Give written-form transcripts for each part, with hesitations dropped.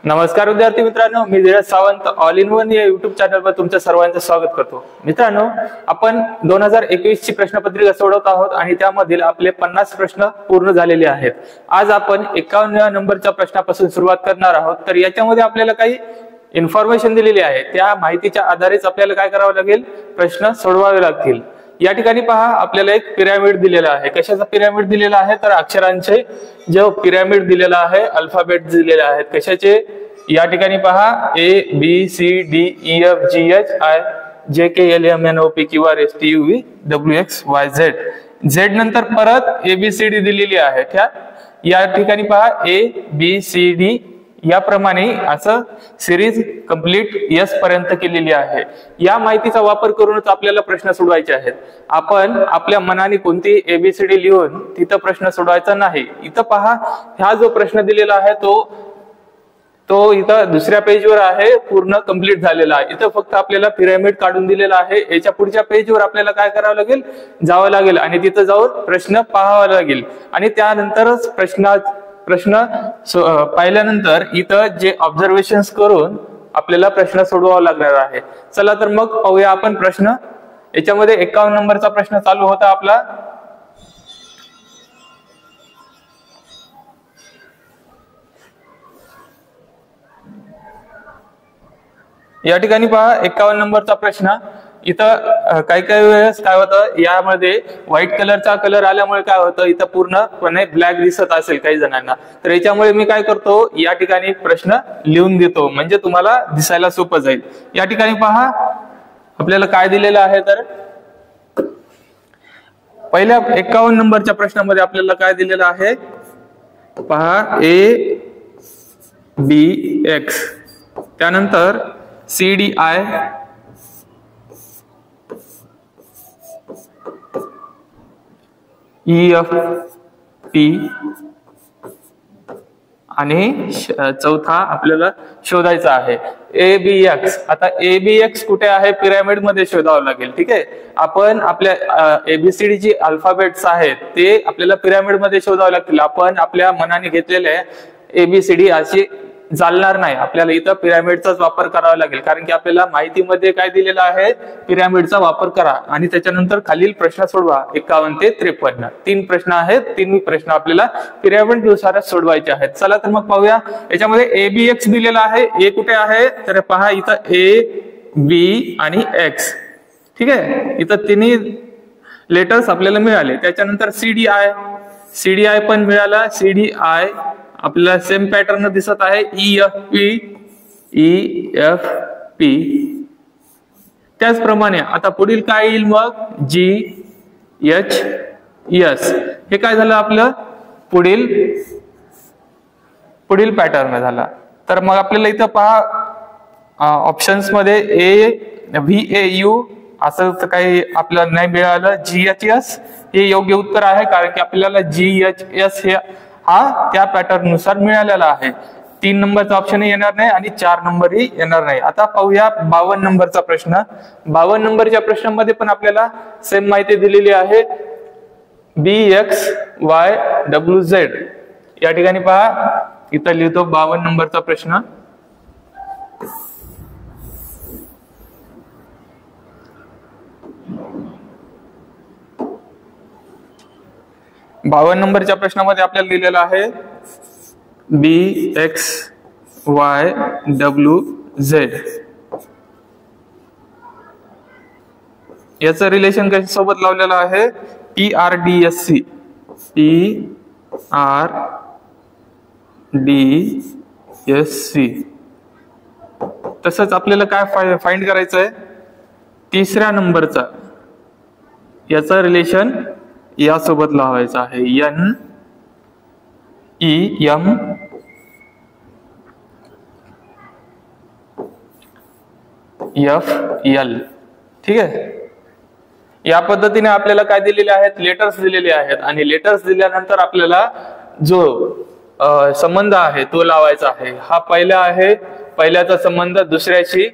नमस्कार विद्यार्थी मित्रांनो, मी Dheeraj Sawant all in one या युट्यूब चॅनलवर तुमच्या सर्वांचं स्वागत करतो। मित्रांनो, आपण 2021 ची प्रश्नपत्रिका सोडवत आहोत आणि त्यामधील आपले 50 प्रश्न पूर्ण झालेले आहेत। आज आपण 51व्या नंबरच्या प्रश्नापासून सुरुवात करणार आहोत। तर याच्यामध्ये आपल्याला काही इन्फॉर्मेशन दिलेली आहे, त्या माहितीच्या आधारेच आपल्याला काय करावं लागेल, प्रश्न सोडवावे लागतील। या ठिकाणी पहा, आपल्याला एक पिरॅमिड दिलेला आहे। कशाचा पिरॅमिड दिलेला आहे, तर अक्षरांचे जो पिरॅमिड दिलेला आहे, अल्फाबेट दिलेले आहेत। कशाचे, या ठिकाणी पहा ABCDEFGHI JKLMNOP QRSTUV WXYZ। Z नंतर परत ABCD दिलेली आहे। या ठिकाणी पहा ABCD याप्रमाणे असं सिरीज कंप्लीट यस पर्यंत केलेली आहे। या माहितीचा वापर करूनच आपल्याला प्रश्न सोडवायचे आहेत। आपण आपल्या मनाने कोणती ABCD लिहून तिथं प्रश्न सोडवायचा नाही। इथं पहा, हा जो प्रश्न दिलेला आहे तो इथं दुसऱ्या पेजवर आहे, पूर्ण कंप्लीट झालेला आहे। इथं फक्त आपल्याला पिरॅमिड काढून दिलेला आहे। याच्या पुढच्या पेजवर आपल्याला काय करावं लागेल, जावं लागेल आणि तिथं जाऊन प्रश्न पाहावा लागेल आणि त्यानंतरच प्रश्न पाहिल्यानंतर इथं जे ऑब्झर्वेशन्स करून आपल्याला प्रश्न सोडवावा लागणार आहे। चला तर मग पाहूया आपण प्रश्न। याच्यामध्ये 51 नंबरचा प्रश्न चालू होता आपला। या ठिकाणी पहा 51 नंबरचा प्रश्न। इथं काही वेळेस काय होतं, यामध्ये व्हाईट कलरचा कलर आल्यामुळे काय होतं, इथं पूर्णपणे ब्लॅक दिसत असेल काही जणांना। तर याच्यामुळे मी काय करतो, या ठिकाणी प्रश्न लिहून देतो, म्हणजे तुम्हाला दिसायला सोपं जाईल। या ठिकाणी पहा, आपल्याला काय दिलेलं आहे, तर पहिल्या 51 नंबरच्या प्रश्नामध्ये आपल्याला काय दिलेलं आहे, पहा ABX, त्यानंतर CDI, EFP आणि चौथा आपल्याला शोधायचा आहे ABX। आता ABX कुठे आहे, पिरॅमिड मध्ये शोधावं लागेल। ठीक आहे, आपण आपल्या ABCD जी अल्फाबेट्स आहेत ते आपल्याला पिरॅमिड मध्ये शोधावे लागतील। आपण आपल्या मनाने घेतलेले ABCD अशी चालणार नाही, आपल्याला इथं पिरॅमिडचाच वापर करावा लागेल। कारण की आपल्याला माहितीमध्ये काय दिलेलं आहे, पिरॅमिडचा वापर करा आणि त्याच्यानंतर खालील प्रश्न सोडवा। 51 ते 53 तीन प्रश्न आहेत, तिन्ही प्रश्न आपल्याला पिरॅमिड नुसारच सोडवायचे आहेत। चला तर मग पाहूया। याच्यामध्ये ABX दिलेला आहे, A कुठे आहे, तर पहा इथं A, B आणि X। ठीक आहे, इथं तिन्ही लेटर्स आपल्याला मिळाले। त्याच्यानंतर CDI पण मिळाला। CDI आपल्याला सेम पॅटर्न दिसत आहे, EFP। त्याचप्रमाणे आता पुढील काय येईल, मग GHS। हे काय झालं, आपलं पुढील पॅटर्न झाला। तर मग आपल्याला इथं पहा, ऑप्शन्स मध्ये VAU असं काही आपल्याला नाही मिळालं। GHS हे योग्य उत्तर आहे, कारण की आपल्याला GHS हे हा त्या पॅटर्न नुसार मिळालेला आहे। 3 नंबरचा ऑप्शन येणार नाही आणि 4 नंबरही येणार नाही। आता पाहूया 52 नंबरचा प्रश्न। 52 नंबरच्या प्रश्नामध्ये पण आपल्याला सेम माहिती दिलेली आहे, BXYWZ। या ठिकाणी पहा, इथं लिहितो 52 नंबरचा प्रश्न। बावन्न नंबरच्या प्रश्नामध्ये आपल्याला दिलेला आहे BXYWZ। याचं रिलेशन कशासोबत लावलेलं आहे, PRDSC। तसंच आपल्याला काय फाइंड करायचं आहे, तिसऱ्या नंबरचा याचं रिलेशन यासोबत लावायचं आहे, NEMFL। ठीक आहे, या पद्धतीने आपल्याला काय दिलेले आहेत, लेटर्स दिलेले आहेत आणि लेटर्स दिल्यानंतर आपल्याला जो संबंध आहे तो लावायचा आहे। हा पहिला आहे, पहिल्याचा संबंध दुसऱ्याशी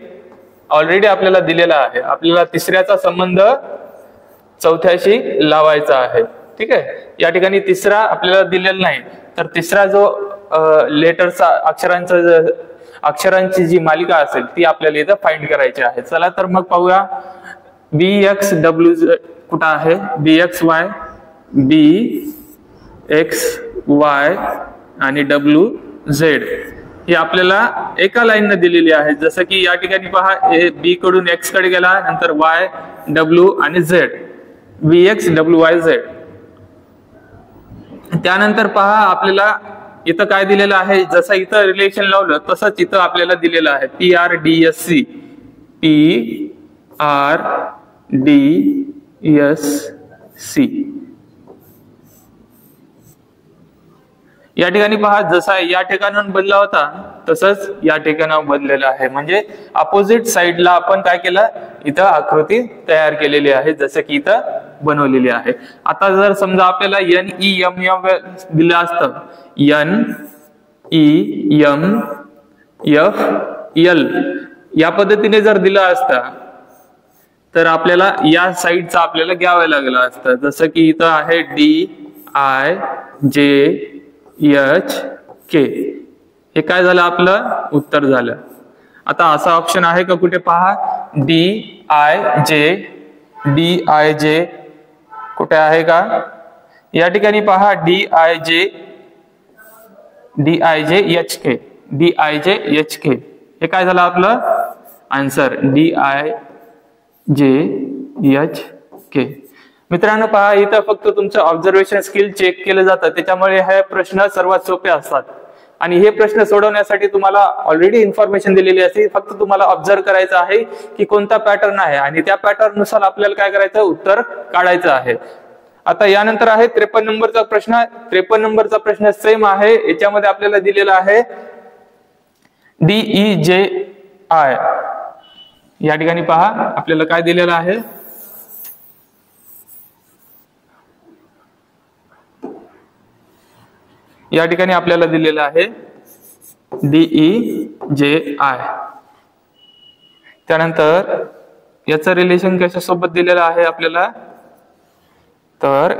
ऑलरेडी आपल्याला दिलेला आहे। आपल्याला तिसऱ्याचा संबंध चौथ्याशी लावायचा आहे। ठीक आहे, या ठिकाणी तिसरा आपल्याला दिलेला नाही, तर तिसरा जो लेटरचा अक्षरांचा अक्षरांची जी मालिका असेल ती आपल्याला इथं फाइंड करायची आहे. चला तर मग पाहूया. BXW कुठं आहे? BXY, BXY आणि WZ ही आपल्याला एका लाईनने दिलेली आहे. जसं की या ठिकाणी पहा, B कडून X कडे गेला, नंतर Y, W आणि Z, BXWYZ. त्यानंतर पहा आपल्याला इथं काय दिलेलं आहे, जसं इथं रिलेशन लावलं तसंच इथं आपल्याला दिलेलं आहे PRDSC, PRDSC. या ठिकाणी पहा, जसा या ठिकाणाहून बनला होता तसंच या ठिकाणावर बनलेला आहे. म्हणजे अपोजिट साइडला आपण काय केलं, इथं आकृती तयार केलेली आहे, जसं की इथं बनवलेली आहे. आता जर समजा आपल्याला NEMF दिलं असतं, NEMFL या पद्धतीने जर दिलं असतं तर आपल्याला या साइडचा आपल्याला घ्यावं लागलं असतं. जसं की इथं आहे DIJHK. हे काय झालं, आपलं उत्तर झालं. आता असा ऑप्शन आहे का कुठे? पहा, DIJ कुठे आहे का? या ठिकाणी पहा, DIJHK. हे काय झालं आपलं आन्सर, DIJHK. मित्रांनो पहा, इथं फक्त तुमचं ऑब्झर्वेशन स्किल चेक केलं जातं, त्याच्यामुळे हे प्रश्न सर्वात सोपे असतात. आणि हे प्रश्न सोडवण्यासाठी तुम्हाला ऑलरेडी इन्फॉर्मेशन दिलेली असते, फक्त तुम्हाला ऑब्झर्व करायचं आहे की कोणता पॅटर्न आहे आणि त्या पॅटर्न नुसार आपल्याला काय करायचं, उत्तर काढायचं आहे. आता यानंतर आहे 53 नंबरचा प्रश्न. 53 नंबरचा प्रश्न सेम आहे. याच्यामध्ये आपल्याला दिलेला आहे DEJI. या ठिकाणी पहा आपल्याला काय दिलेलं आहे, या ठिकाणी आपल्याला दिलेलं आहे DEJI. त्यानंतर याचं रिलेशन कशासोबत दिलेलं आहे आपल्याला, तर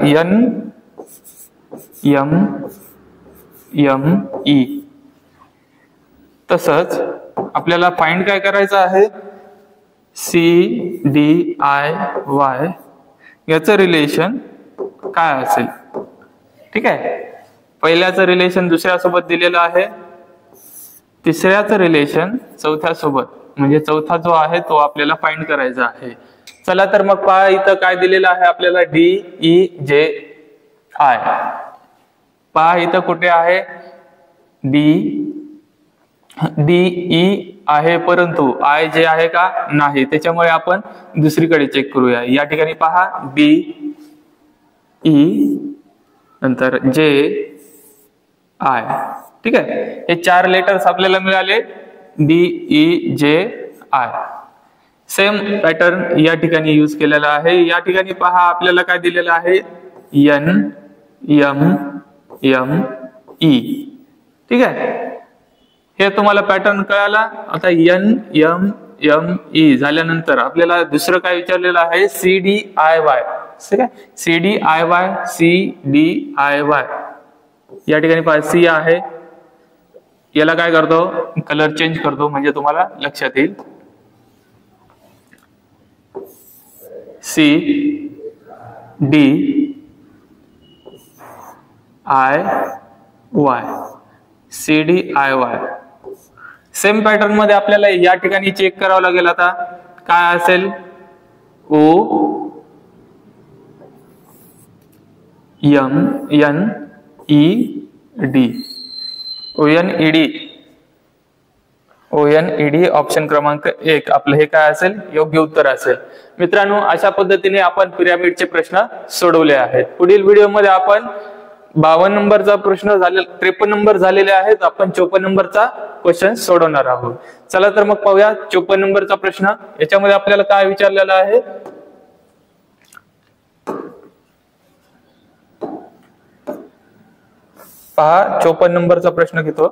NME. तसंच आपल्याला फाइंड काय करायचं आहे, CDIY याचं रिलेशन काय असेल. ठीक आहे, पहिल्याचं रिलेशन दुसऱ्यासोबत दिलेलं आहे, तिसऱ्याचं रिलेशन चौथ्यासोबत, म्हणजे चौथा जो आहे तो आपल्याला फाइंड करायचा आहे. चला तर मग पहा, इथं काय दिलेलं आहे आपल्याला, DEJI. पहा इथं कुठे आहे, DE आहे, परंतु I जे आहे का, नाही. त्याच्यामुळे आपण दुसरीकडे चेक करूया. या ठिकाणी पहा, DE नंतर JI. ठीक आहे, हे 4 लेटर्स आपल्याला मिळाले, DEJI. सेम पॅटर्न या ठिकाणी यूज केलेला आहे. या ठिकाणी पहा आपल्याला काय दिलेलं आहे, NME. ठीक आहे, हे तुम्हाला पॅटर्न कळाला. आता NME झाल्यानंतर आपल्याला दुसरं काय विचारलेलं आहे, CDIY. ठीक आहे, CDIY. या ठिकाणी पहा, C आहे, याला काय करतो, कलर चेंज करतो म्हणजे तुम्हाला लक्षात येईल. CDIY. सेम पॅटर्न मध्ये आपल्याला या ठिकाणी चेक करावं लागेल. आता काय असेल, ONED ऑप्शन क्रमांक 1 आपलं हे काय असेल, योग्य उत्तर असेल. मित्रांनो, अशा पद्धतीने आपण पिरॅमिडचे प्रश्न सोडवले आहेत. पुढील व्हिडिओमध्ये आपण 52 नंबरचा प्रश्न झाले, 53 नंबर झालेले आहेत, आपण 54 नंबरचा क्वेश्चन सोडवणार आहोत. चला तर मग पाहूया 54 नंबरचा प्रश्न. याच्यामध्ये आपल्याला काय विचारलेलं आहे, पहा 54 नंबरचा प्रश्न घेतो.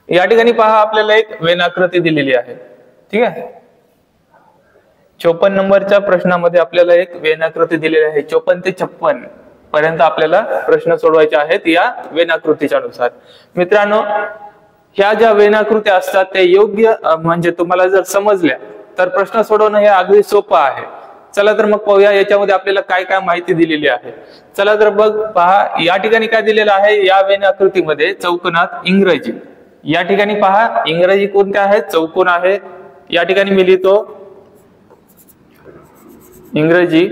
या ठिकाणी पहा आपल्याला एक वेनाकृती दिलेली आहे. ठीक आहे, 54 नंबरच्या प्रश्नामध्ये आपल्याला एक वेनाकृती दिलेली आहे. 54 ते 56 पर्यंत आपल्याला प्रश्न सोडवायचे आहेत या वेनाकृतीच्या नुसार. मित्रांनो, ह्या ज्या वेनाकृत्या असतात ते योग्य म्हणजे तुम्हाला जर समजल्या तर प्रश्न सोडवणं हे अगदी सोपं आहे. चला तर मग पाहूया याच्यामध्ये आपल्याला काय काय माहिती दिलेली आहे. चला तर बघ पहा, या ठिकाणी काय दिलेलं आहे, या वेनाकृतीमध्ये चौकोनात इंग्रजी, या ठिकाणी पहा इंग्रजी कोणत्या आहेत, चौकोन आहे. या ठिकाणी मी लिहितो इंग्रजी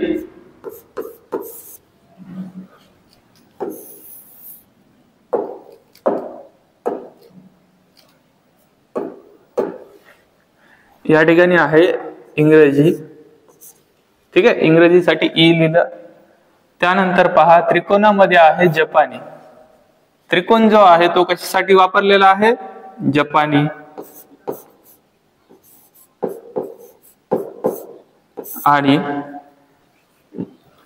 या ठिकाणी आहे इंग्रजी, ठीक आहे. इंग्रजीसाठी ई लिहिलं. त्यानंतर पहा त्रिकोणामध्ये आहे जपानी. त्रिकोण जो आहे तो कशासाठी वापरलेला आहे, जपानी. आणि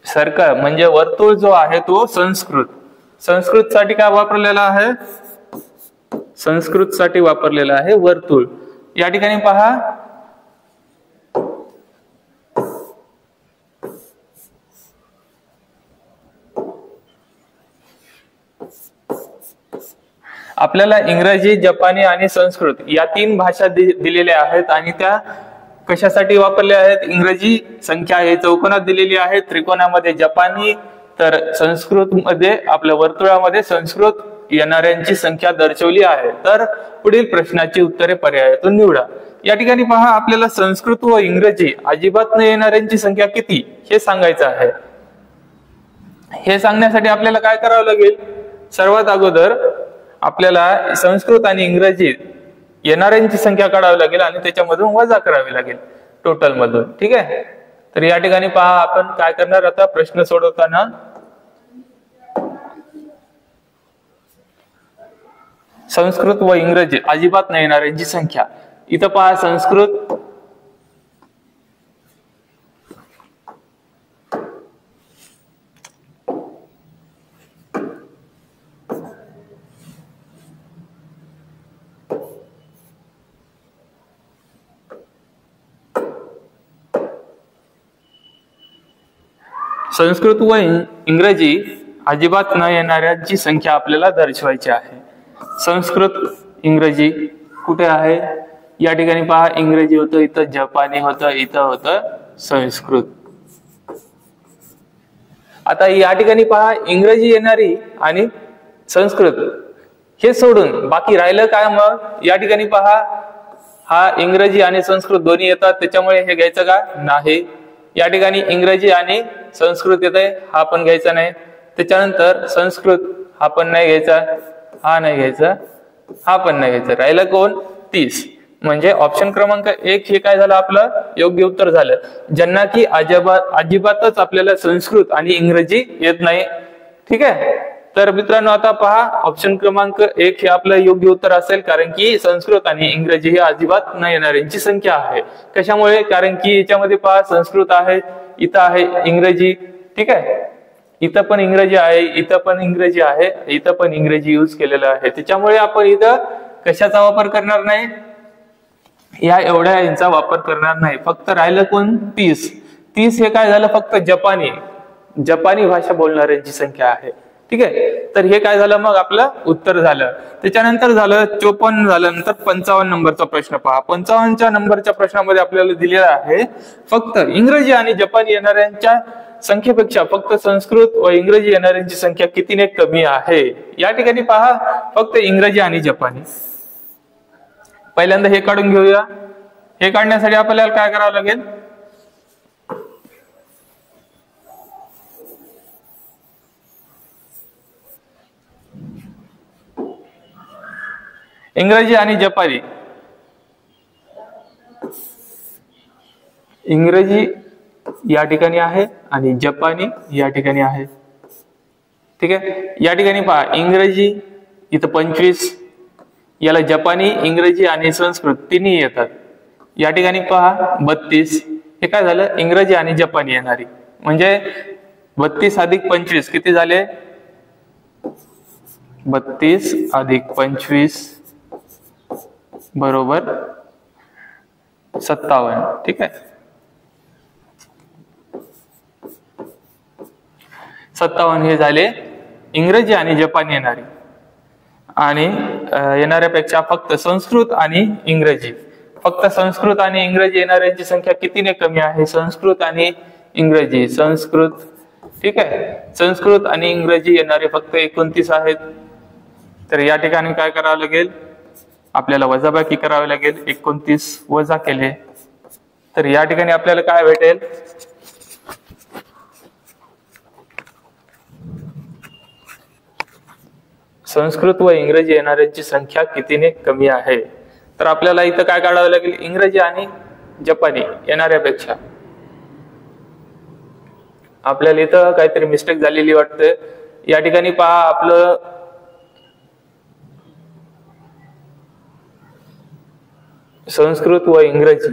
सर्कल म्हणजे वर्तुळ जो आहे तो संस्कृत. संस्कृत साठी काय वापरलेला आहे, संस्कृत साठी वापरलेला आहे वर्तुळ. या ठिकाणी पहा आपल्याला इंग्रजी, जपानी आणि संस्कृत या 3 भाषा दिलेल्या आहेत आणि त्या कशासाठी वापरल्या आहेत. इंग्रजी संख्या हे चौकोनात दिलेली आहे, त्रिकोणामध्ये जपानी, तर संस्कृत मध्ये आपल्या वर्तुळामध्ये संस्कृत येणाऱ्यांची संख्या दर्शवली आहे. तर पुढील प्रश्नाची उत्तरे पर्यायातून निवडा. या ठिकाणी पहा आपल्याला संस्कृत व इंग्रजी अजिबात न येणाऱ्यांची संख्या किती हे सांगायचं आहे. हे सांगण्यासाठी आपल्याला काय करावं लागेल, सर्वात अगोदर आपल्याला संस्कृत आणि इंग्रजी येणाऱ्यांची संख्या काढावी लागेल आणि त्याच्यामधून वजा करावी लागेल टोटल मधून, ठीक आहे. तर या ठिकाणी पहा आपण काय करणार आता प्रश्न सोडवताना, संस्कृत व इंग्रजी अजिबात न येणाऱ्यांची संख्या. इथं पहा संस्कृत संस्कृत व इंग्रजी अजिबात न येणाऱ्यांची संख्या आपल्याला दर्शवायची आहे. संस्कृत इंग्रजी कुठे आहे, या ठिकाणी पहा इंग्रजी होतं, इथं जपानी होतं, इथं होतं संस्कृत. आता या ठिकाणी पहा इंग्रजी येणारी आणि संस्कृत हे सोडून बाकी राहिलं काय, मग या ठिकाणी पहा हा इंग्रजी आणि संस्कृत दोन्ही येतात, त्याच्यामुळे हे घ्यायचं का नाही. या ठिकाणी इंग्रजी आणि संस्कृत येत आहे, हा पण घ्यायचा नाही. त्याच्यानंतर संस्कृत हा पण नाही घ्यायचा, हा नाही घ्यायचा, हा पण नाही घ्यायचा. राहिलं कोण, 30. म्हणजे ऑप्शन क्रमांक 1 हे काय झालं आपलं योग्य उत्तर झालं. ज्यांना की अजिबातच आपल्याला संस्कृत आणि इंग्रजी येत नाही, ठीक आहे. तर मित्रांनो आता पहा ऑप्शन क्रमांक 1 हे आपलं योग्य उत्तर असेल, कारण की संस्कृत आणि इंग्रजी ही अजिबात न येणाऱ्यांची संख्या आहे. कशामुळे, कारण की याच्यामध्ये पहा संस्कृत आहे, इथं आहे इंग्रजी, ठीक आहे. इथं पण इंग्रजी आहे, इथं पण इंग्रजी आहे, इथं पण इंग्रजी यूज केलेलं आहे. त्याच्यामुळे आपण इथं कशाचा वापर करणार नाही, या एवढ्या यांचा वापर करणार नाही. फक्त राहिलं कोण, 30 हे काय झालं, फक्त जपानी भाषा बोलणाऱ्यांची संख्या आहे, ठीक आहे. तर हे काय झालं मग आपलं उत्तर झालं. त्याच्यानंतर झालं 54 झालं. नंतर 55 नंबरचा प्रश्न पहा. 55 नंबरच्या प्रश्नामध्ये आपल्याला दिलेला आहे फक्त इंग्रजी आणि जपानी येणाऱ्यांच्या संख्येपेक्षा फक्त संस्कृत व इंग्रजी येणाऱ्यांची संख्या कितीने कमी आहे. या ठिकाणी पहा फक्त इंग्रजी आणि जपानी. पहिल्यांदा हे काढून घेऊया. हे काढण्यासाठी आपल्याला काय करावं लागेल, इंग्रजी आणि जपानी, इंग्रजी या ठिकाणी आहे आणि जपानी या ठिकाणी आहे, ठीक आहे. या ठिकाणी पहा इंग्रजी इथं 25, याला जपानी, इंग्रजी आणि संस्कृत तिन्ही येतात. या ठिकाणी पहा 32, हे काय झालं इंग्रजी आणि जपानी येणारी, म्हणजे 32 अधिक 25 किती झाले, 32 अधिक 25 बरोबर 57, ठीक आहे. 57 हे झाले इंग्रजी आणि जपानी येणारे, आणि येणाऱ्यापेक्षा फक्त संस्कृत आणि इंग्रजी, फक्त संस्कृत आणि इंग्रजी येणाऱ्यांची संख्या कितीने कमी आहे? संस्कृत आणि इंग्रजी, संस्कृत, ठीक आहे, संस्कृत आणि इंग्रजी येणारे फक्त 29 आहेत. तर या ठिकाणी काय करावं लागेल? आपल्याला वजाबाकी करावी लागेल. 29 वजा केले तर या ठिकाणी आपल्याला काय भेटेल? संस्कृत व इंग्रजी येणाऱ्यांची संख्या कितीने कमी आहे? तर आपल्याला इथं काय काढावं लागेल? इंग्रजी आणि जपानी येणाऱ्यापेक्षा. आपल्याला इथं काहीतरी मिस्टेक झालेली वाटते. या ठिकाणी पहा, आपलं संस्कृत व इंग्रजी,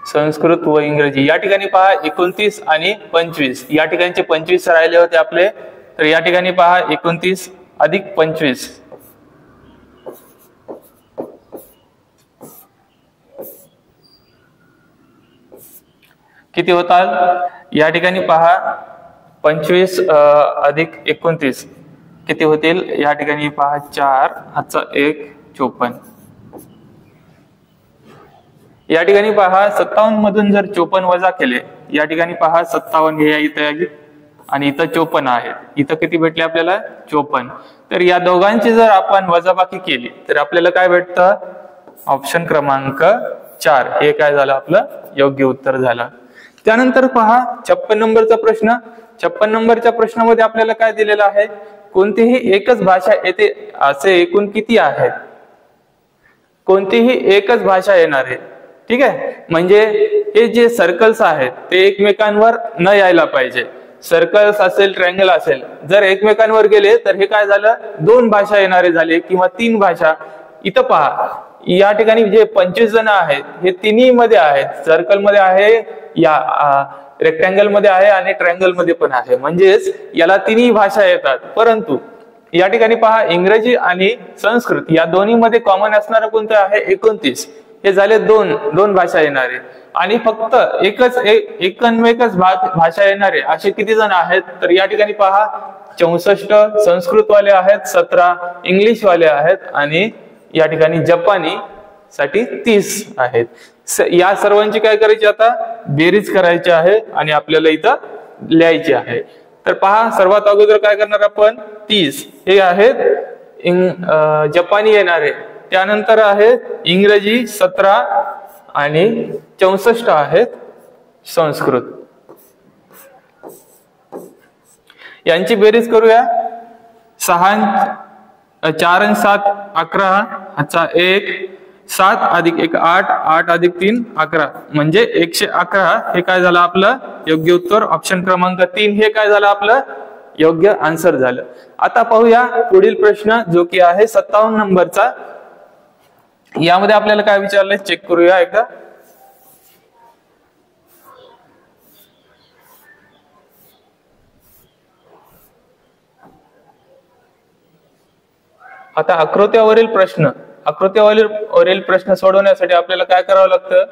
संस्कृत व इंग्रजी या ठिकाणी पहा 29 आणि 25, या ठिकाणचे 25 राहिले होते आपले. तर या ठिकाणी पहा 29 अधिक 25 किती होतात? या ठिकाणी पहा 25 अधिक 29 किती होतील? या ठिकाणी पहा 4 हातचा 1 54. या ठिकाणी पहा 57 मधून जर 54 वजा केले, या ठिकाणी पहा 57 हे इथं आणि इथं 54 आहे. इथं किती भेटले आपल्याला? 54. तर या दोघांची जर आपण वजाबाकी केली तर आपल्याला काय भेटतं? ऑप्शन क्रमांक 4 हे काय झालं? आपलं योग्य उत्तर झालं. त्यानंतर पहा 56 नंबरचा प्रश्न. 56 नंबरच्या प्रश्नामध्ये आपल्याला काय दिलेलं आहे? कोणतीही एकच भाषा येते असे एकूण किती आहेत? कोणतीही एकच भाषा येणार आहे, ठीक आहे. म्हणजे हे जे सर्कल्स आहेत ते एकमेकांवर न यायला पाहिजे. सर्कल्स असेल, ट्रायंगल असेल, जर एकमेकांवर गेले तर हे काय झालं? 2 भाषा येणारे झाले किंवा 3 भाषा. इथं पहा, या ठिकाणी जे 25 जण आहेत हे तिन्ही मध्ये आहेत. सर्कल मध्ये आहे, या रेक्टँगल मध्ये आहे आणि ट्रायंगल मध्ये पण आहे. म्हणजेच याला तिन्ही भाषा येतात. परंतु या ठिकाणी पहा, इंग्रजी आणि संस्कृत या दोन्ही मध्ये कॉमन असणारं कोणतं आहे? 29. हे झाले दोन भाषा येणारे, आणि फक्त एकमेकच भाषा येणारे असे किती जण आहेत? तर या ठिकाणी पहा 64 संस्कृत वाले आहेत, 17 इंग्लिश वाले आहेत, आणि या ठिकाणी जपानी साठी 30 आहेत. या सर्वांची काय करायची? आता बेरीज करायची आहे आणि आपल्याला इथं लिहायची आहे. तर पहा, सर्वात अगोदर काय करणार आपण? 30 हे आहेत जपानी येणारे, त्यानंतर आहेत इंग्रजी 17 आणि 64 आहेत संस्कृत. यांची बेरीज करूया. 4 आणि 7 11 हाचा 1, 7 अधिक 1 8, 8 अधिक 3 11, म्हणजे 111 हे काय झालं? आपलं योग्य उत्तर. ऑप्शन क्रमांक 3 हे काय झालं? आपलं योग्य आन्सर झालं. आता पाहूया पुढील प्रश्न, जो की आहे 57 नंबरचा. यामध्ये आपल्याला काय विचारलंय? चेक करूया एकदा. आता आकृत्यावरील प्रश्न सोडवण्यासाठी आपल्याला काय करावं लागतं?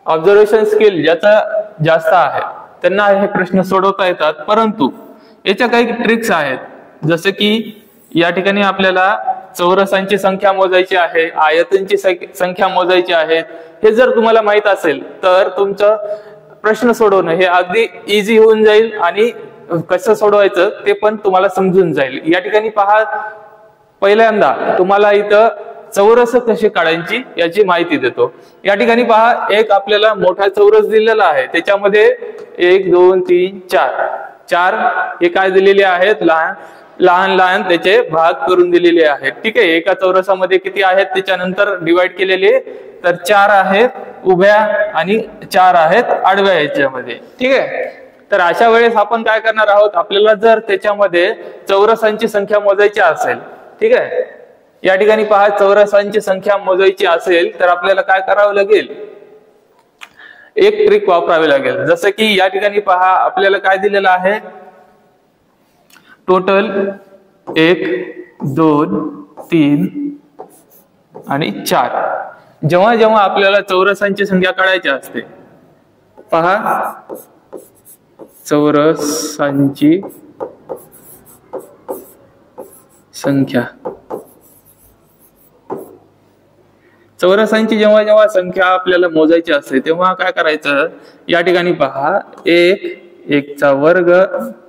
ऑब्झर्वेशन स्किल ज्याचा जास्त आहे त्यांना हे प्रश्न सोडवता येतात. परंतु याच्या काही ट्रिक्स आहेत. जसे की या ठिकाणी आपल्याला चौरसांची संख्या मोजायची आहे, आयतांची संख्या मोजायची आहे. हे जर तुम्हाला माहित असेल तर तुमचं प्रश्न सोडवणं हे अगदी इझी होऊन जाईल, आणि कसं सोडवायचं ते पण तुम्हाला समजून जाईल. या ठिकाणी पहा, पहिल्यांदा तुम्हाला इथं चौरस कशी काढायची याची माहिती देतो. या ठिकाणी पहा, एक आपल्याला मोठा चौरस दिलेला आहे, त्याच्यामध्ये 1 2 3 4 हे काय दिलेले आहेत? लहान लहान त्याचे भाग करून दिलेले आहेत, ठीक आहे. एका चौरसामध्ये किती आहेत त्याच्यानंतर डिवाइड केलेले? तर 4 आहेत उभ्या आणि 4 आहेत आडव्या याच्यामध्ये, ठीक आहे. तर अशा वेळेस आपण काय करणार आहोत? आपल्याला जर त्याच्यामध्ये चौरसांची संख्या मोजायची असेल, ठीक आहे, या ठिकाणी पहा चौरसांची संख्या मोजायची असेल तर आपल्याला काय करावं लागेल? एक ट्रिक वापरावी लागेल. जसं की या ठिकाणी पहा, आपल्याला काय दिलेलं आहे? टोटल 1 2 3 आणि 4. जेव्हा जेव्हा आपल्याला चौरसांची संख्या काढायची असते, पहा चौरसांची संख्या, चौरसांची जेव्हा जेव्हा संख्या आपल्याला मोजायची असते तेव्हा काय करायचं, या ठिकाणी पहा 1 1 चा वर्ग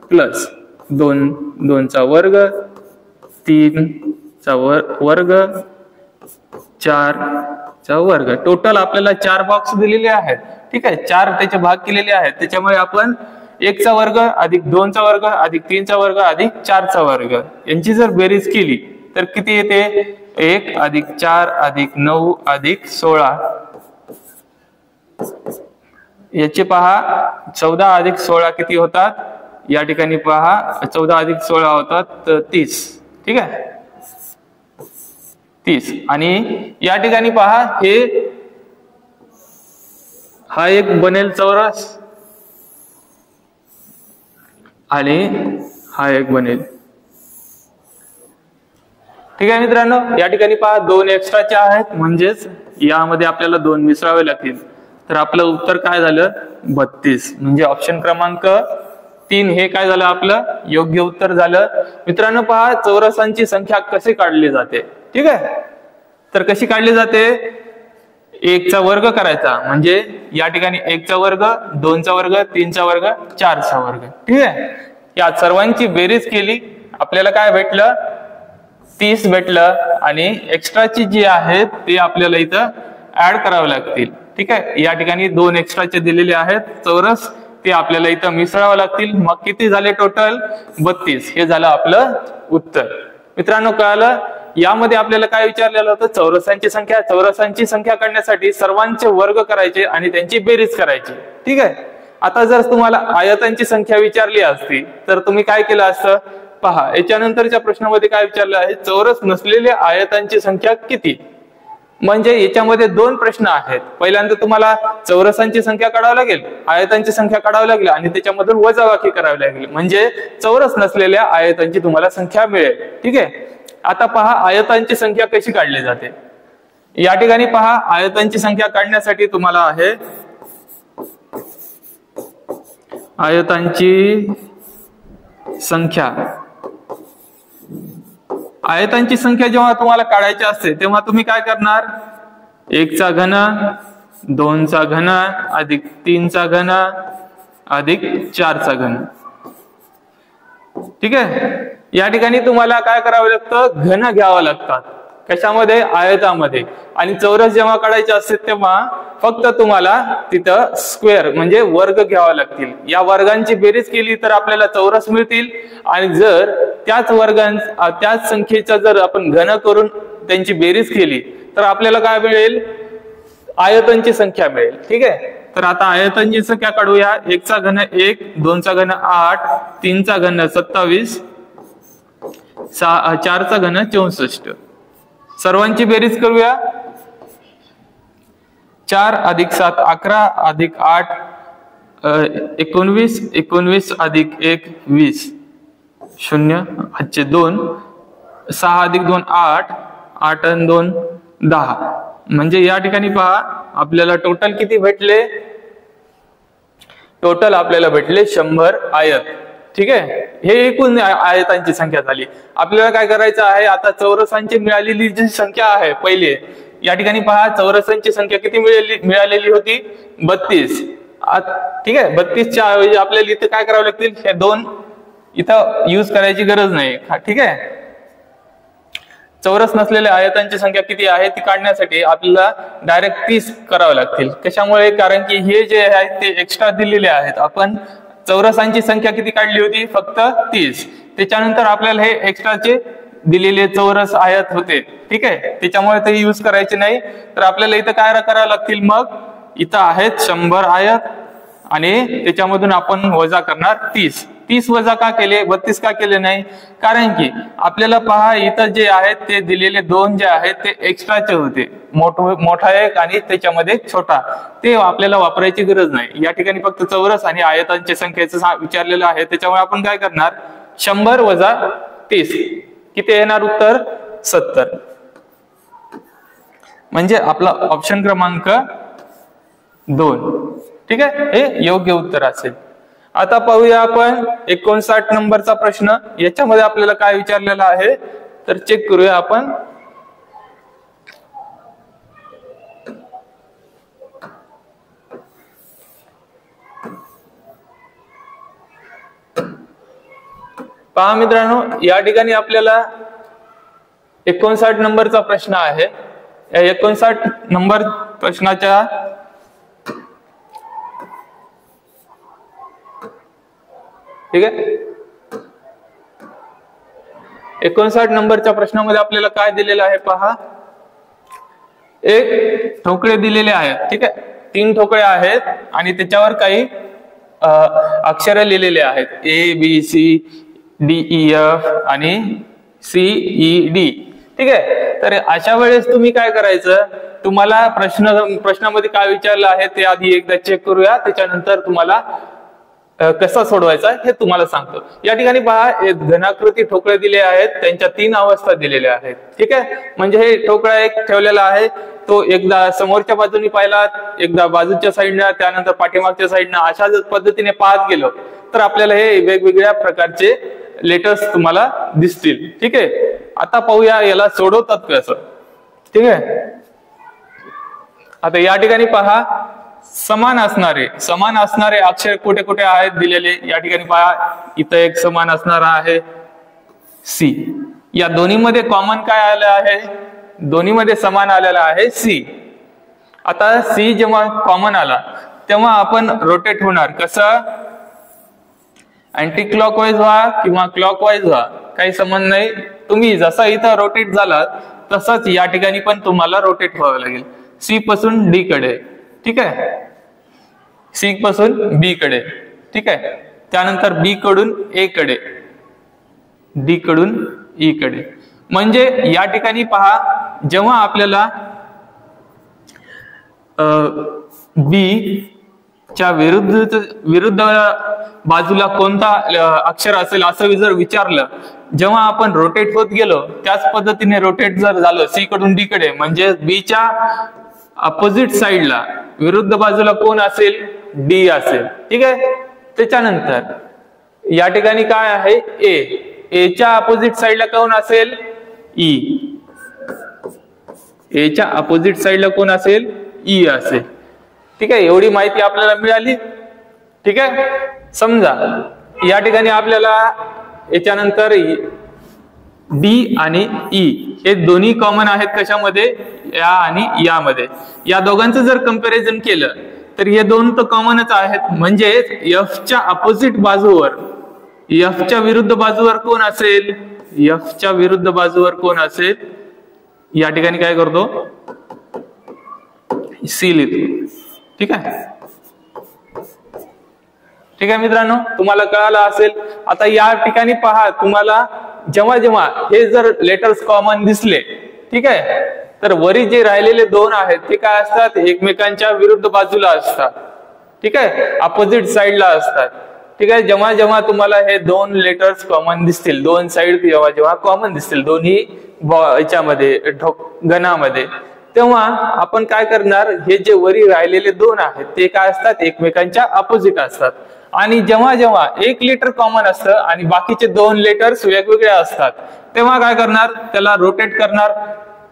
प्लस 2 2 चा वर्ग 3 चा वर्ग 4 चा वर्ग, टोटल आपल्याला 4 बॉक्स दिलेले आहेत, ठीक आहे, 4 त्याचे भाग केलेले आहेत, त्याच्यामुळे आपण 1 चा वर्ग अधिक 2 चा वर्ग अधिक 3 चा वर्ग अधिक 4 चा वर्ग यांची जर बेरीज केली तर किती येते, 1 अधिक 4 अधिक 9 अधिक 16, याचे पहा 14 अधिक 16 किती होतात, या ठिकाणी पहा 14 अधिक 16 होतात 30, ठीक आहे 30, आणि या ठिकाणी पहा हा एक बनेल चौरस आणि हा एक बनेल, ठीक आहे मित्रांनो. या ठिकाणी पहा 2 एक्स्ट्राचे आहेत, म्हणजेच यामध्ये आपल्याला 2 मिसळावे लागतील, तर आपलं उत्तर काय झालं 32, म्हणजे ऑप्शन क्रमांक 3 हे काय झालं आपलं योग्य उत्तर झालं. मित्रांनो पहा चौरसांची संख्या कशी काढली जाते, ठीक आहे, तर कशी काढली जाते, 1 चा वर्ग करायचा, म्हणजे या ठिकाणी 1 चा वर्ग 2 चा वर्ग 3 चा वर्ग 4 चा वर्ग, ठीक आहे, या सर्वांची बेरीज केली आपल्याला काय भेटलं 30 भेटलं, आणि एक्स्ट्राची जी आहेत ते आपल्याला इथं ऍड करावे लागतील, ठीक आहे, या ठिकाणी 2 एक्स्ट्राचे दिलेले आहेत चौरस, ते आपल्याला इथं मिसळावं लागतील, मग किती झाले टोटल 32, हे झालं आपलं उत्तर. मित्रांनो कळालं, यामध्ये आपल्याला काय विचारलेलं होतं, चौरसांची संख्या, चौरसांची संख्या काढण्यासाठी सर्वांचे वर्ग करायचे आणि त्यांची बेरीज करायची, ठीक आहे. आता जर तुम्हाला आयतांची संख्या विचारली असती तर तुम्ही काय केलं असतं, पहा याच्यानंतरच्या प्रश्नामध्ये काय विचारलं आहे, चौरस नसलेल्या आयतांची संख्या किती, म्हणजे याच्यामध्ये 2 प्रश्न आहेत, पहिल्यांदा तुम्हाला चौरसांची संख्या काढावी लागेल, आयतांची संख्या काढावी लागेल आणि त्याच्यामधून वजाबाकी करावी लागेल, म्हणजे चौरस नसलेल्या आयतांची तुम्हाला संख्या मिळेल, ठीक आहे. आता पहा आयतांची संख्या कशी काढली जाते, या ठिकाणी पहा आयतांची संख्या काढण्यासाठी तुम्हाला आहे आयतांची संख्या, आयतांची संख्या जेव्हा तुम्हाला काढायची असते तेव्हा तुम्ही काय करणार, 1 चा घन 2 चा घन अधिक 3 चा घन अधिक 4 चा घन, ठीक आहे. या ठिकाणी तुम्हाला काय करावं लागतं, घन घ्यावं लागतात, कशामध्ये आयतामध्ये, आणि चौरस जेव्हा काढायचे असते तेव्हा फक्त तुम्हाला तिथं स्क्वेअर म्हणजे वर्ग घ्यावा लागतील, या वर्गांची बेरीज केली तर आपल्याला चौरस मिळतील, आणि जर त्याच संख्येचा जर आपण घन करून त्यांची बेरीज केली तर आपल्याला काय मिळेल, आयतांची संख्या मिळेल, ठीक आहे. तर आता आयतांची संख्या काढूया, 1 चा घन 1 2 चा घन 8 3 चा घन 27 4 चा घन 64, सर्वांची बेरीज करूया, 4 अधिक 7 11 अधिक 8 19 19 अधिक 1 20 0 5 2 6 अधिक 2 8 8 आणि 2 10, म्हणजे या ठिकाणी पहा आपल्याला टोटल किती भेटले, टोटल आपल्याला भेटले 100 आयत, ठीक आहे. हे एकूण आयतांची संख्या झाली. आपल्याला काय करायचं आहे, आता चौरसांची मिळालेली जी संख्या आहे पहिले, या ठिकाणी पहा चौरसांची संख्या किती मिळालेली होती 32, ठीक आहे. 32च्या ऐवजी आपल्याला इथे काय करावं लागतील, हे 2 इथं यूज करायची गरज नाही, ठीक आहे. चौरस नसलेल्या आयतांची संख्या किती आहे ती काढण्यासाठी आपल्याला डायरेक्ट 30 करावं लागतील, कशामुळे, कारण की हे जे आहेत ते एक्स्ट्रा दिलेले आहेत, आपण चौरसांची संख्या किती काढली होती फक्त 30, त्याच्यानंतर आपल्याला हे एक्स्ट्राचे दिलेले चौरस आयत होते, ठीक आहे, त्याच्यामुळे ते यूज करायचे नाही, तर आपल्याला इथं काय करावं लागतील, मग इथं आहेत 100 आयत आणि त्याच्यामधून आपण वजा करणार 30. 30 वजा का केले, 32 का केले नाही, कारण की आपल्याला पहा इथं जे आहेत ते दिलेले 2 जे आहेत ते एक्स्ट्राचे होते, मोठा एक आणि त्याच्यामध्ये छोटा, ते आपल्याला वापरायची गरज नाही. या ठिकाणी फक्त चौरस आणि आयतांच्या संख्येचं विचारलेलं आहे, त्याच्यामुळे आपण काय करणार 100 वजा 30 किती येणार उत्तर 70. म्हणजे आपला ऑप्शन क्रमांक 2. ठीक आहे, हे योग्य उत्तर असेल. आता पाहूया आपण 59 नंबरचा प्रश्न. याच्यामध्ये आपल्याला काय विचारलेलं आहे तर चेक करूया आपण. पहा मित्रांनो, या ठिकाणी आपल्याला 59 नंबरचा प्रश्न आहे. या 59 नंबर प्रश्नाच्या ठीक आहे, 59 नंबरच्या प्रश्नामध्ये आपल्याला काय दिलेलं आहे पहा. एक ठोकळे दिलेले आहेत. ठीक आहे, 3 ठोकळे आहेत आणि त्याच्यावर काही अक्षरे लिहिलेले आहेत. ABCDEF आणि CED. ठीक आहे, तर अशा वेळेस तुम्ही काय करायचं, तुम्हाला प्रश्नामध्ये काय विचारलं आहे ते आधी एकदा चेक करूया, त्याच्यानंतर तुम्हाला कसा सोडवायचा हे तुम्हाला सांगतो. या ठिकाणी पहा, घनाकृती ठोकळे दिले आहेत, त्यांच्या 3 अवस्था दिलेल्या आहेत. ठीक आहे, म्हणजे हे ठोकळा एक ठेवलेला आहे, तो एकदा समोरच्या बाजूने पाहिला, एकदा बाजूच्या साईडनं, त्यानंतर पाठीमागच्या साईडनं, अशा पद्धतीने पाहत गेलो तर आपल्याला हे वेगवेगळ्या प्रकारचे लेटर्स तुम्हाला दिसतील. ठीक आहे, आता पाहूया याला सोडवतात कसं. ठीक आहे, आता या ठिकाणी पहा, समान असणारे अक्षर कुठे कुठे आहेत दिलेले. या ठिकाणी पहा, इथं एक समान असणारा आहे सी. या दोन्हीमध्ये कॉमन काय आलं आहे, दोन्हीमध्ये समान आलेला आहे सी. आता सी जेव्हा कॉमन आला तेव्हा आपण रोटेट होणार कसं, अँटी क्लॉकवाईज व्हा किंवा क्लॉकवाईज व्हा, काही संबंध नाही. तुम्ही जसा इथं रोटेट झाला तसंच या ठिकाणी पण तुम्हाला रोटेट व्हावं लागेल, सी पासून डी कडे. ठीक आहे, सी पासून बी कडे. ठीक आहे, त्यानंतर बी कडून ए कडे, डी कडून ई कडे. म्हणजे या ठिकाणी पहा, जेव्हा आपल्याला बी च्या विरुद्ध बाजूला कोणता अक्षर असेल असं जर विचारलं, जेव्हा आपण रोटेट होत गेलो त्याच पद्धतीने रोटेट जर झालं सी कडून डी कडे, म्हणजे बी च्या अपोजिट साइडला विरुद्ध बाजूला कोण असेल, डी असेल. ठीक आहे, त्याच्यानंतर या ठिकाणी काय आहे, ए च्या अपोजिट साइडला कोण असेल, ई. ए च्या अपोजिट साइडला कोण असेल, ई असेल. ठीक आहे, एवढी माहिती आपल्याला मिळाली. ठीक आहे, समजा या ठिकाणी आपल्याला याच्यानंतर डी आणि ई हे दोन्ही कॉमन आहेत कशामध्ये, या आणि यामध्ये. या दोघांचं जर कंपॅरिझन केलं तर हे दोन तर कॉमनच आहेत, म्हणजे एफच्या अपोजिट बाजूवर, एफच्या विरुद्ध बाजूवर कोण असेल, एफच्या विरुद्ध बाजूवर कोण असेल, या ठिकाणी काय करतो, सी लिहितो. ठीक आहे, ठीक आहे मित्रांनो, तुम्हाला कळालं असेल. आता या ठिकाणी पहा, तुम्हाला जेव्हा जेव्हा हे जर लेटर्स कॉमन दिसले, ठीक आहे, तर वरी जे राहिलेले 2 आहेत ते काय असतात, एकमेकांच्या विरुद्ध बाजूला असतात. ठीक आहे, अपोजिट साइडला असतात. ठीक आहे, जेव्हा जेव्हा तुम्हाला हे 2 लेटर्स कॉमन दिसतील, 2 साइड जेव्हा जेव्हा कॉमन दिसतील दोन्ही याच्यामध्ये घनामध्ये, तेव्हा आपण काय करणार, हे जे वरी राहिलेले 2 आहेत ते काय असतात, एकमेकांच्या अपोजिट असतात. आणि जेव्हा जेव्हा एक लेटर कॉमन असतं आणि बाकीचे 2 लेटर्स वेगवेगळे असतात, तेव्हा काय करणार, त्याला रोटेट करणार,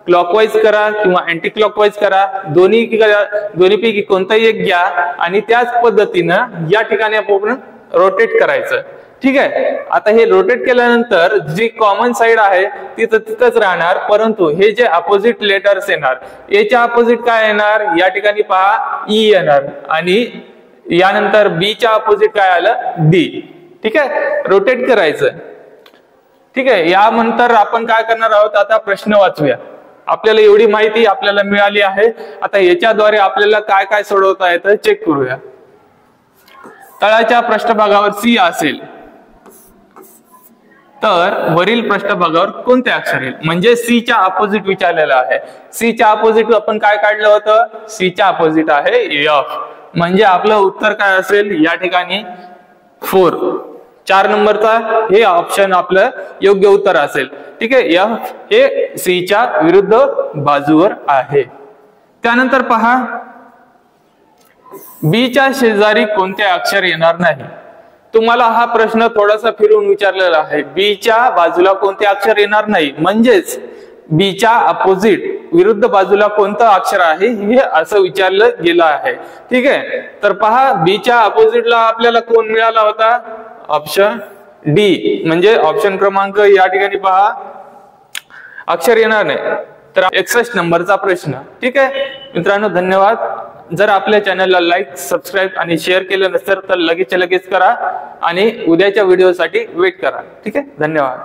क्लॉकवाईज करा किंवा अँटी क्लॉकवाईज करा, दोन्हीपैकी कोणताही एक घ्या आणि त्याच पद्धतीनं या ठिकाणी आपण रोटेट करायचं. ठीक आहे, आता हे रोटेट केल्यानंतर जी कॉमन साइड आहे ती तिथंच राहणार, परंतु हे जे अपोजिट लेटर्स येणार, याच्या अपोजिट काय येणार, या ठिकाणी पहा ई येणार आणि यानंतर बी च्या अपोजिट काय आलं, डी. ठीक आहे, रोटेट करायचं. ठीक आहे, यानंतर आपण काय करणार आहोत, आता प्रश्न वाचूया. आपल्याला एवढी माहिती आपल्याला मिळाली आहे. आता याच्याद्वारे आपल्याला काय काय सोडवता येतं चेक करूया. तळाच्या पृष्ठभागावर सी असेल तर वरील पृष्ठभागावर कोणते अक्षर येईल, म्हणजे सी च्या अपोजिट विचारलेलं आहे. सी च्या अपोजिट आपण काय काढलं होतं, सी च्या अपोजिट आहे एफ, म्हणजे आपलं उत्तर काय असेल या ठिकाणी 4. 4 नंबरचा हे ऑप्शन आपलं योग्य उत्तर असेल. ठीक आहे, एफ हे सी च्या विरुद्ध बाजूवर आहे. त्यानंतर पहा, बीच्या शेजारी कोणते अक्षर येणार नाही. तुम्हाला हा प्रश्न थोडासा फिरून विचारलेला आहे. बीच्या बाजूला कोणते अक्षर येणार नाही, म्हणजेच बीच्या अपोजिट विरुद्ध बाजूला कोणतं अक्षर आहे हे असं विचारलं गेलं आहे. ठीक आहे, तर पहा बीच्या अपोजिटला आपल्याला कोण मिळाला होता? ऑप्शन डी, म्हणजे ऑप्शन क्रमांक या ठिकाणी पहा अक्षर येणार नाही. तर 61 नंबरचा प्रश्न. ठीक आहे मित्रांनो, धन्यवाद. जर आपल्या चॅनलला लाईक, सबस्क्राईब आणि शेअर केलं नसेल तर लगेच करा आणि उद्याच्या व्हिडिओसाठी वेट करा. ठीक आहे, धन्यवाद.